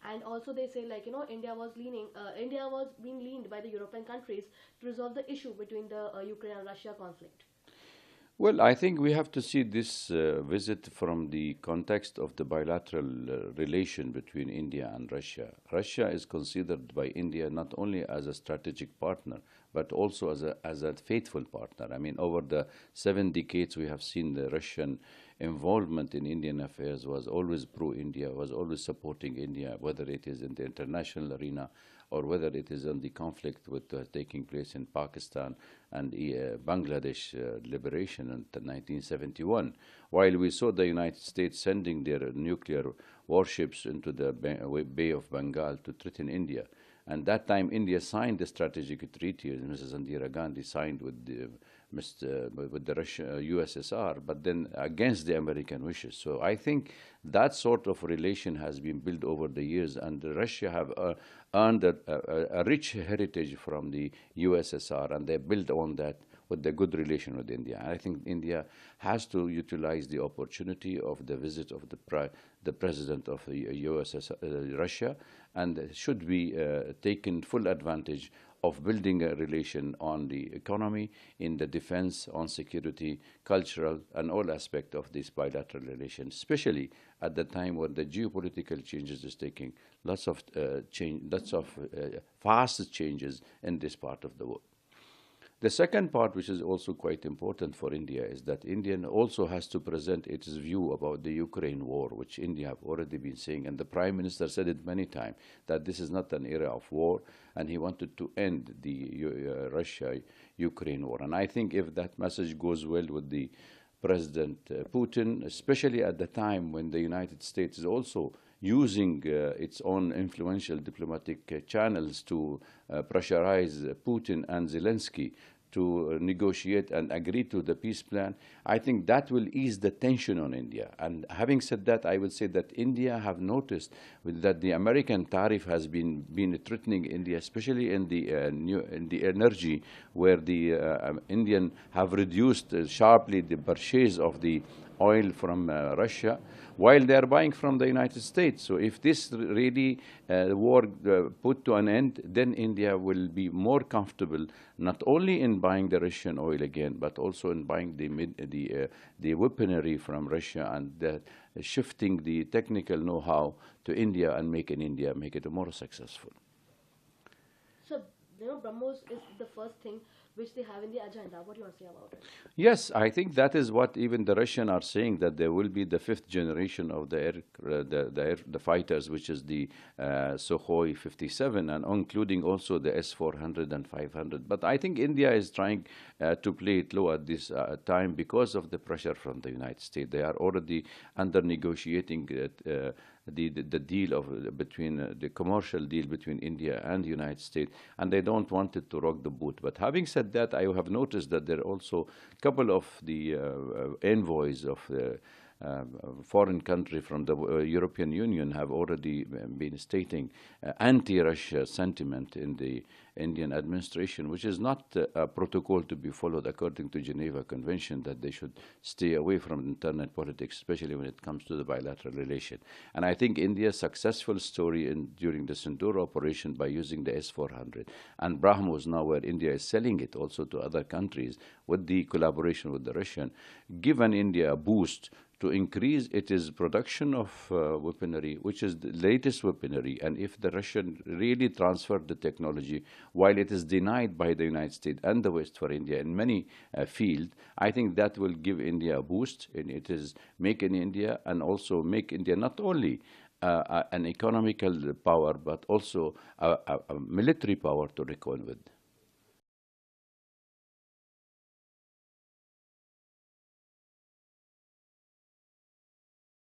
And also they say, like, India was being leaned by the European countries to resolve the issue between the Ukraine and Russia conflict. Well, I think we have to see this visit from the context of the bilateral relation between India and Russia. Russia is considered by India not only as a strategic partner, but also as a faithful partner. I mean, over the 7 decades, we have seen the Russian involvement in Indian affairs was always pro-India, was always supporting India, whether it is in the international arena or whether it is on the conflict with taking place in Pakistan and Bangladesh liberation in 1971. While we saw the United States sending their nuclear warships into the Bay of Bengal to threaten India. And that time, India signed the strategic treaty, Mrs. Indira Gandhi signed with the Russia, USSR, but then against the American wishes. So I think that sort of relation has been built over the years, and Russia have earned a rich heritage from the USSR, and they built on that with the good relation with India. I think India has to utilize the opportunity of the visit of the president of the USSR, Russia, and should be taken full advantage of building a relation on the economy, in the defense, on security, cultural, and all aspects of this bilateral relation, especially at the time when the geopolitical changes is taking lots of fast changes in this part of the world. The second part, which is also quite important for India, is that India also has to present its view about the Ukraine war, which India have already been saying, and the Prime Minister said it many times, that this is not an era of war, and he wanted to end the Russia-Ukraine war. And I think if that message goes well with the President Putin, especially at the time when the United States is also using its own influential diplomatic channels to pressurize Putin and Zelensky to negotiate and agree to the peace plan, I think that will ease the tension on India. And having said that, I would say that India have noticed that the American tariff has been threatening India, especially in the energy, where the Indian have reduced sharply the purchase of the oil from Russia, while they are buying from the United States. So if this really war put to an end, then India will be more comfortable not only in buying the Russian oil again, but also in buying the weaponry from Russia, and shifting the technical know-how to India and make it more successful. So, BrahMos is the first thing which they have in the agenda. What do you want to say about it? Yes, I think that is what even the Russians are saying, that there will be the fifth generation of the fighters, which is the Sukhoi 57, and including also the S-400 and 500. But I think India is trying to play it low at this time because of the pressure from the United States. They are already under negotiating the deal between the commercial deal between India and the United States, and they don't want it to rock the boat. But having said that, I have noticed that there are also a couple of the envoys of the foreign country from the European Union have already been stating anti-Russia sentiment in the Indian administration, which is not a protocol to be followed according to Geneva Convention, that they should stay away from internal politics, especially when it comes to the bilateral relation. And I think India's successful story during the Sindoor operation by using the S-400 and BrahMos now, where India is selling it also to other countries with the collaboration with the Russian, given India a boost to increase its production of weaponry, which is the latest weaponry. And if the Russian really transferred the technology, while it is denied by the United States and the West for India in many fields, I think that will give India a boost. And it is make in India, and also make India not only an economical power, but also a military power to reckon with.